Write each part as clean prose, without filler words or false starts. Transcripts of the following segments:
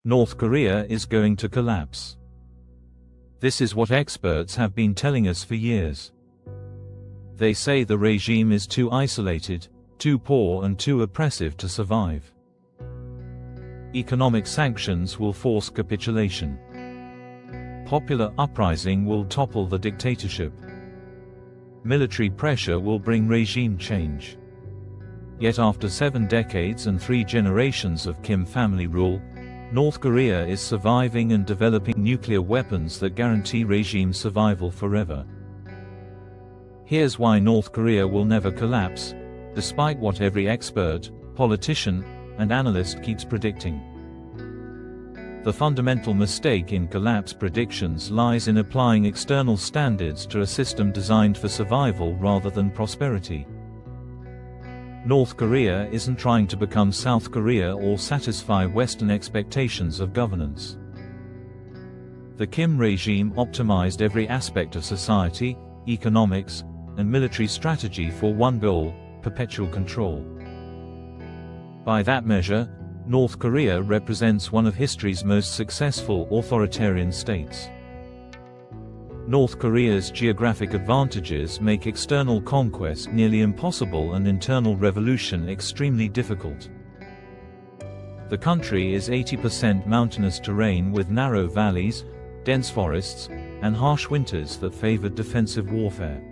North Korea is going to collapse. This is what experts have been telling us for years. They say the regime is too isolated, too poor and too oppressive to survive. Economic sanctions will force capitulation. Popular uprising will topple the dictatorship. Military pressure will bring regime change. Yet after 7 decades and 3 generations of Kim family rule, North Korea is surviving and developing nuclear weapons that guarantee regime survival forever. Here's why North Korea will never collapse, despite what every expert, politician, and analyst keeps predicting. The fundamental mistake in collapse predictions lies in applying external standards to a system designed for survival rather than prosperity. North Korea isn't trying to become South Korea or satisfy Western expectations of governance. The Kim regime optimized every aspect of society, economics, and military strategy for one goal: perpetual control. By that measure, North Korea represents one of history's most successful authoritarian states. North Korea's geographic advantages make external conquest nearly impossible and internal revolution extremely difficult. The country is 80% mountainous terrain with narrow valleys, dense forests, and harsh winters that favor defensive warfare.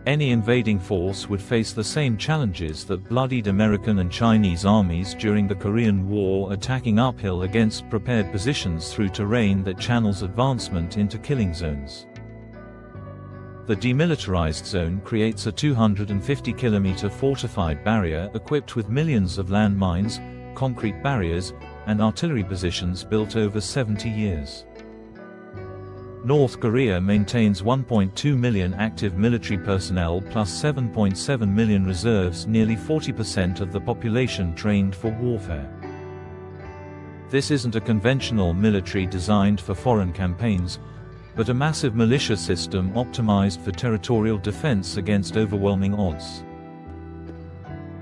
Any invading force would face the same challenges that bloodied American and Chinese armies during the Korean War, attacking uphill against prepared positions through terrain that channels advancement into killing zones. The demilitarized zone creates a 250-kilometer fortified barrier equipped with millions of landmines, concrete barriers, and artillery positions built over 70 years. North Korea maintains 1.2 million active military personnel plus 7.7 million reserves, nearly 40% of the population trained for warfare. This isn't a conventional military designed for foreign campaigns, but a massive militia system optimized for territorial defense against overwhelming odds.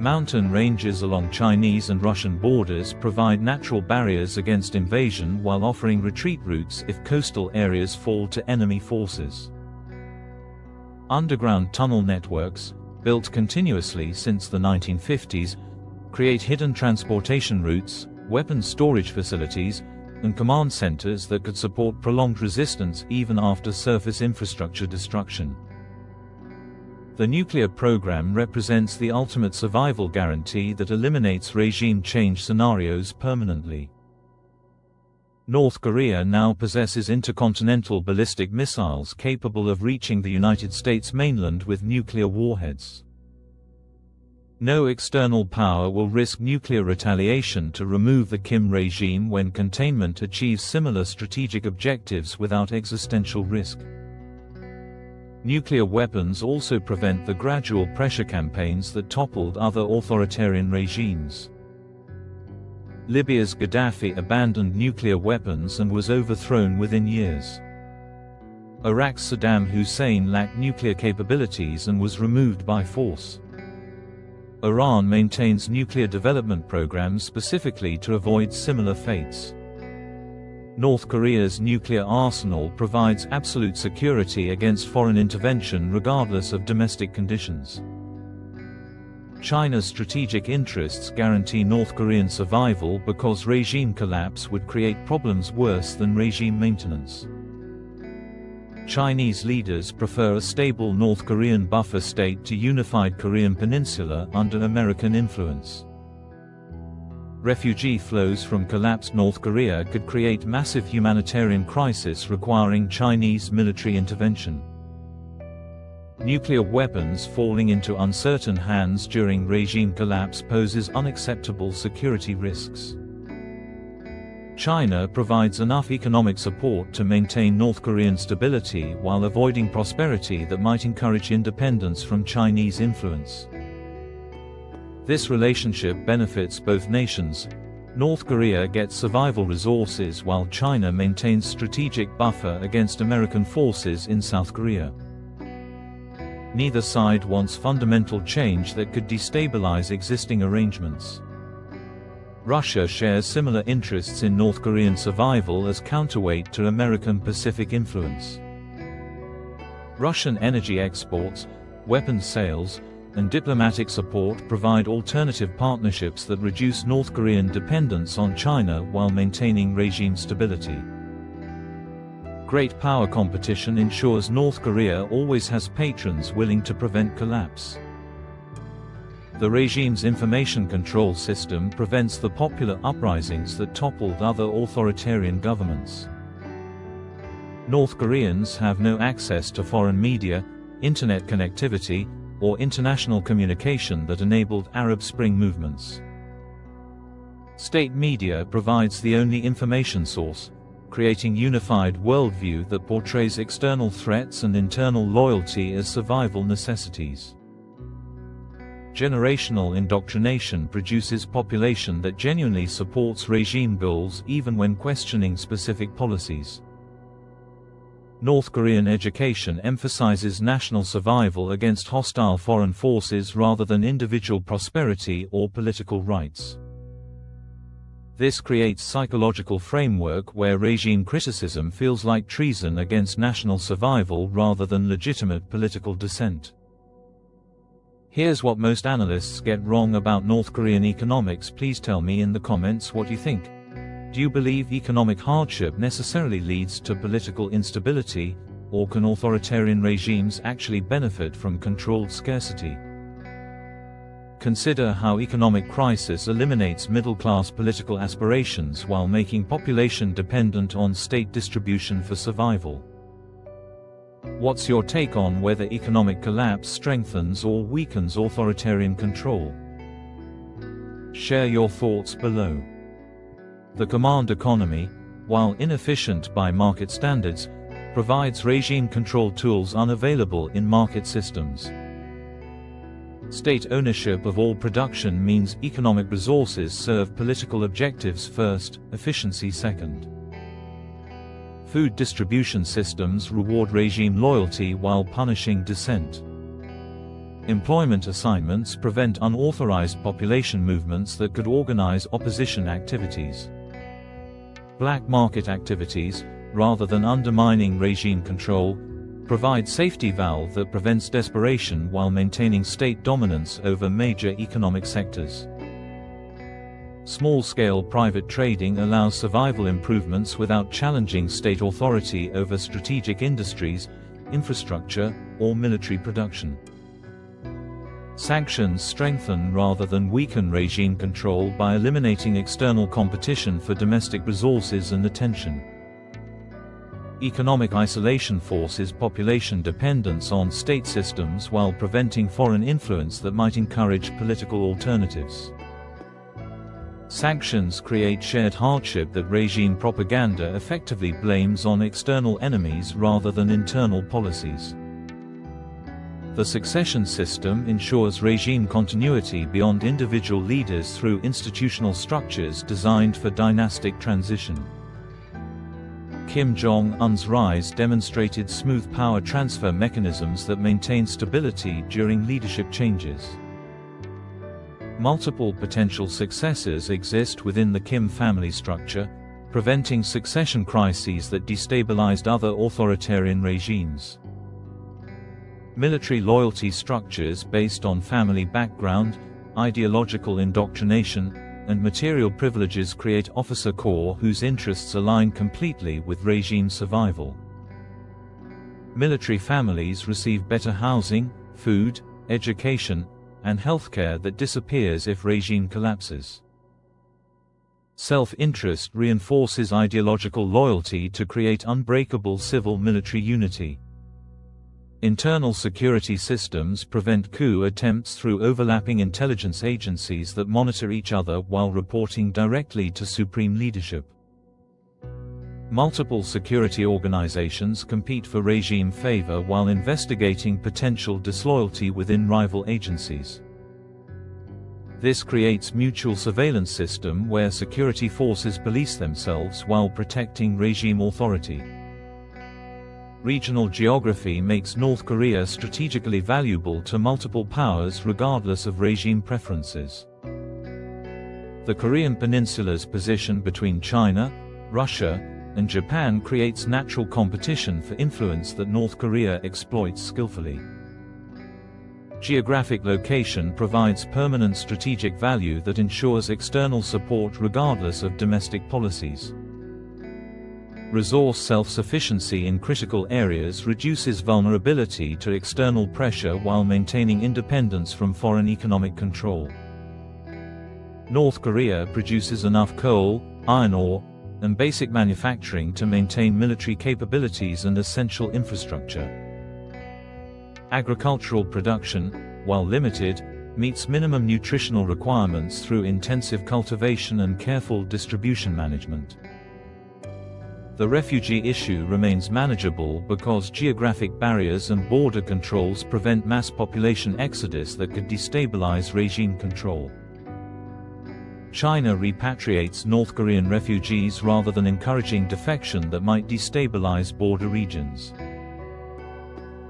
Mountain ranges along Chinese and Russian borders provide natural barriers against invasion while offering retreat routes if coastal areas fall to enemy forces. Underground tunnel networks, built continuously since the 1950s, create hidden transportation routes, weapons storage facilities, and command centers that could support prolonged resistance even after surface infrastructure destruction. The nuclear program represents the ultimate survival guarantee that eliminates regime change scenarios permanently. North Korea now possesses intercontinental ballistic missiles capable of reaching the United States mainland with nuclear warheads. No external power will risk nuclear retaliation to remove the Kim regime when containment achieves similar strategic objectives without existential risk. Nuclear weapons also prevent the gradual pressure campaigns that toppled other authoritarian regimes. Libya's Gaddafi abandoned nuclear weapons and was overthrown within years. Iraq's Saddam Hussein lacked nuclear capabilities and was removed by force. Iran maintains nuclear development programs specifically to avoid similar fates. North Korea's nuclear arsenal provides absolute security against foreign intervention regardless of domestic conditions. China's strategic interests guarantee North Korean survival because regime collapse would create problems worse than regime maintenance. Chinese leaders prefer a stable North Korean buffer state to unified Korean peninsula under American influence. Refugee flows from collapsed North Korea could create massive humanitarian crisis requiring Chinese military intervention. Nuclear weapons falling into uncertain hands during regime collapse poses unacceptable security risks. China provides enough economic support to maintain North Korean stability while avoiding prosperity that might encourage independence from Chinese influence. This relationship benefits both nations. North Korea gets survival resources while China maintains strategic buffer against American forces in South Korea. Neither side wants fundamental change that could destabilize existing arrangements. Russia shares similar interests in North Korean survival as counterweight to American Pacific influence. Russian energy exports, weapons sales, and diplomatic support provide alternative partnerships that reduce North Korean dependence on China while maintaining regime stability. Great power competition ensures North Korea always has patrons willing to prevent collapse. The regime's information control system prevents the popular uprisings that toppled other authoritarian governments. North Koreans have no access to foreign media, internet connectivity, or international communication that enabled Arab Spring movements. State media provides the only information source, creating unified worldview that portrays external threats and internal loyalty as survival necessities. Generational indoctrination produces population that genuinely supports regime goals even when questioning specific policies. North Korean education emphasizes national survival against hostile foreign forces rather than individual prosperity or political rights. This creates psychological framework where regime criticism feels like treason against national survival rather than legitimate political dissent. Here's what most analysts get wrong about North Korean economics. Please tell me in the comments what you think. Do you believe economic hardship necessarily leads to political instability, or can authoritarian regimes actually benefit from controlled scarcity? Consider how economic crisis eliminates middle-class political aspirations while making population dependent on state distribution for survival. What's your take on whether economic collapse strengthens or weakens authoritarian control? Share your thoughts below. The command economy, while inefficient by market standards, provides regime control tools unavailable in market systems. State ownership of all production means economic resources serve political objectives first, efficiency second. Food distribution systems reward regime loyalty while punishing dissent. Employment assignments prevent unauthorized population movements that could organize opposition activities. Black market activities, rather than undermining regime control, provide safety valve that prevents desperation while maintaining state dominance over major economic sectors. Small-scale private trading allows survival improvements without challenging state authority over strategic industries, infrastructure, or military production. Sanctions strengthen rather than weaken regime control by eliminating external competition for domestic resources and attention. Economic isolation forces population dependence on state systems while preventing foreign influence that might encourage political alternatives. Sanctions create shared hardship that regime propaganda effectively blames on external enemies rather than internal policies. The succession system ensures regime continuity beyond individual leaders through institutional structures designed for dynastic transition. Kim Jong-un's rise demonstrated smooth power transfer mechanisms that maintain stability during leadership changes. Multiple potential successors exist within the Kim family structure, preventing succession crises that destabilized other authoritarian regimes. Military loyalty structures based on family background, ideological indoctrination, and material privileges create officer corps whose interests align completely with regime survival. Military families receive better housing, food, education, and healthcare that disappears if regime collapses. Self-interest reinforces ideological loyalty to create unbreakable civil-military unity. Internal security systems prevent coup attempts through overlapping intelligence agencies that monitor each other while reporting directly to supreme leadership. Multiple security organizations compete for regime favor while investigating potential disloyalty within rival agencies. This creates mutual surveillance system where security forces police themselves while protecting regime authority. Regional geography makes North Korea strategically valuable to multiple powers regardless of regime preferences. The Korean Peninsula's position between China, Russia, and Japan creates natural competition for influence that North Korea exploits skillfully. Geographic location provides permanent strategic value that ensures external support regardless of domestic policies. Resource self-sufficiency in critical areas reduces vulnerability to external pressure while maintaining independence from foreign economic control. North Korea produces enough coal, iron ore, and basic manufacturing to maintain military capabilities and essential infrastructure. Agricultural production, while limited, meets minimum nutritional requirements through intensive cultivation and careful distribution management. The refugee issue remains manageable because geographic barriers and border controls prevent mass population exodus that could destabilize regime control. China repatriates North Korean refugees rather than encouraging defection that might destabilize border regions.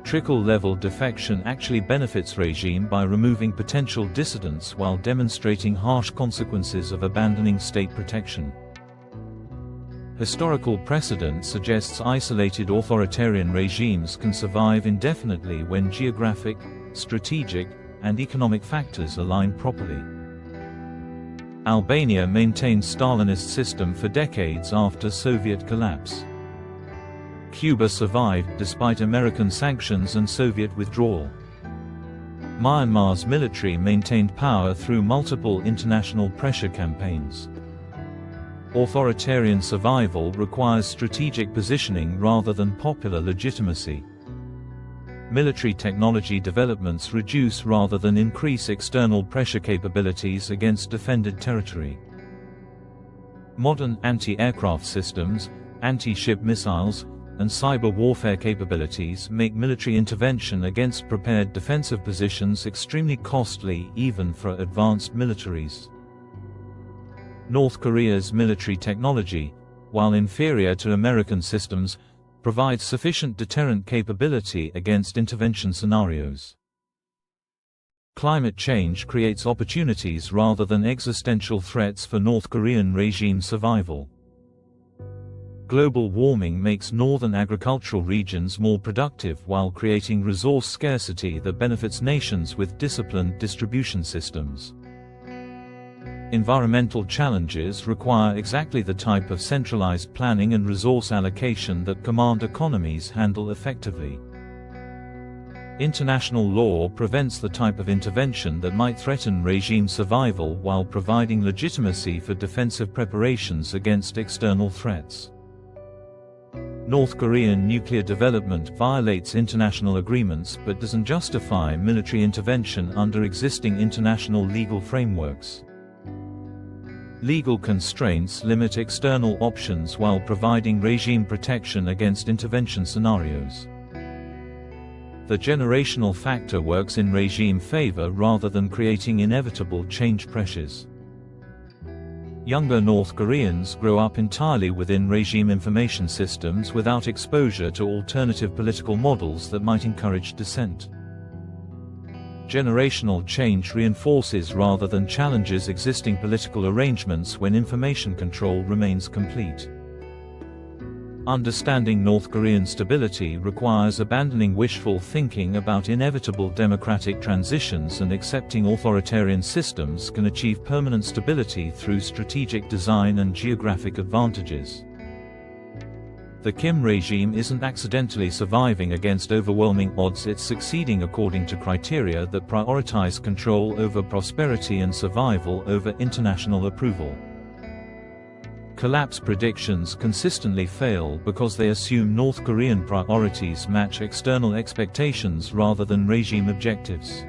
Trickle-level defection actually benefits regime by removing potential dissidents while demonstrating harsh consequences of abandoning state protection. Historical precedent suggests isolated authoritarian regimes can survive indefinitely when geographic, strategic, and economic factors align properly. Albania maintained Stalinist system for decades after Soviet collapse. Cuba survived despite American sanctions and Soviet withdrawal. Myanmar's military maintained power through multiple international pressure campaigns. Authoritarian survival requires strategic positioning rather than popular legitimacy. Military technology developments reduce rather than increase external pressure capabilities against defended territory. Modern anti-aircraft systems, anti-ship missiles, and cyber warfare capabilities make military intervention against prepared defensive positions extremely costly even for advanced militaries. North Korea's military technology, while inferior to American systems, provides sufficient deterrent capability against intervention scenarios. Climate change creates opportunities rather than existential threats for North Korean regime survival. Global warming makes northern agricultural regions more productive while creating resource scarcity that benefits nations with disciplined distribution systems. Environmental challenges require exactly the type of centralized planning and resource allocation that command economies handle effectively. International law prevents the type of intervention that might threaten regime survival while providing legitimacy for defensive preparations against external threats. North Korean nuclear development violates international agreements but doesn't justify military intervention under existing international legal frameworks. Legal constraints limit external options while providing regime protection against intervention scenarios. The generational factor works in regime favor rather than creating inevitable change pressures. Younger North Koreans grow up entirely within regime information systems without exposure to alternative political models that might encourage dissent. Generational change reinforces rather than challenges existing political arrangements when information control remains complete. Understanding North Korean stability requires abandoning wishful thinking about inevitable democratic transitions and accepting authoritarian systems can achieve permanent stability through strategic design and geographic advantages. The Kim regime isn't accidentally surviving against overwhelming odds, it's succeeding according to criteria that prioritize control over prosperity and survival over international approval. Collapse predictions consistently fail because they assume North Korean priorities match external expectations rather than regime objectives.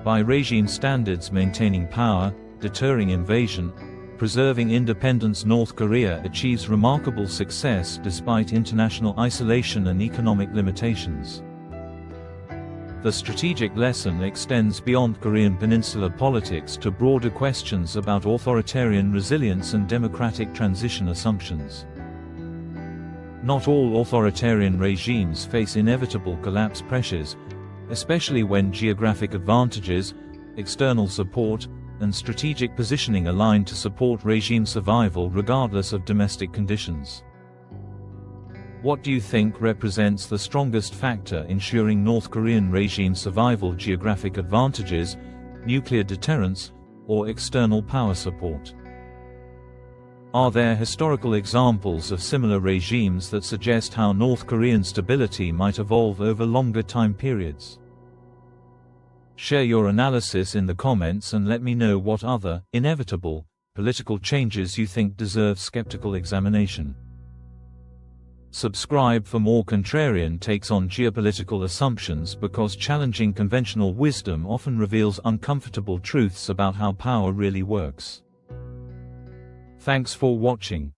By regime standards maintaining power, deterring invasion, preserving independence, North Korea achieves remarkable success despite international isolation and economic limitations. The strategic lesson extends beyond Korean Peninsula politics to broader questions about authoritarian resilience and democratic transition assumptions. Not all authoritarian regimes face inevitable collapse pressures, especially when geographic advantages, external support, and strategic positioning aligned to support regime survival regardless of domestic conditions. What do you think represents the strongest factor ensuring North Korean regime survival? Geographic advantages, nuclear deterrence, or external power support? Are there historical examples of similar regimes that suggest how North Korean stability might evolve over longer time periods? Share your analysis in the comments and let me know what other, inevitable, political changes you think deserve skeptical examination. Subscribe for more contrarian takes on geopolitical assumptions, because challenging conventional wisdom often reveals uncomfortable truths about how power really works. Thanks for watching.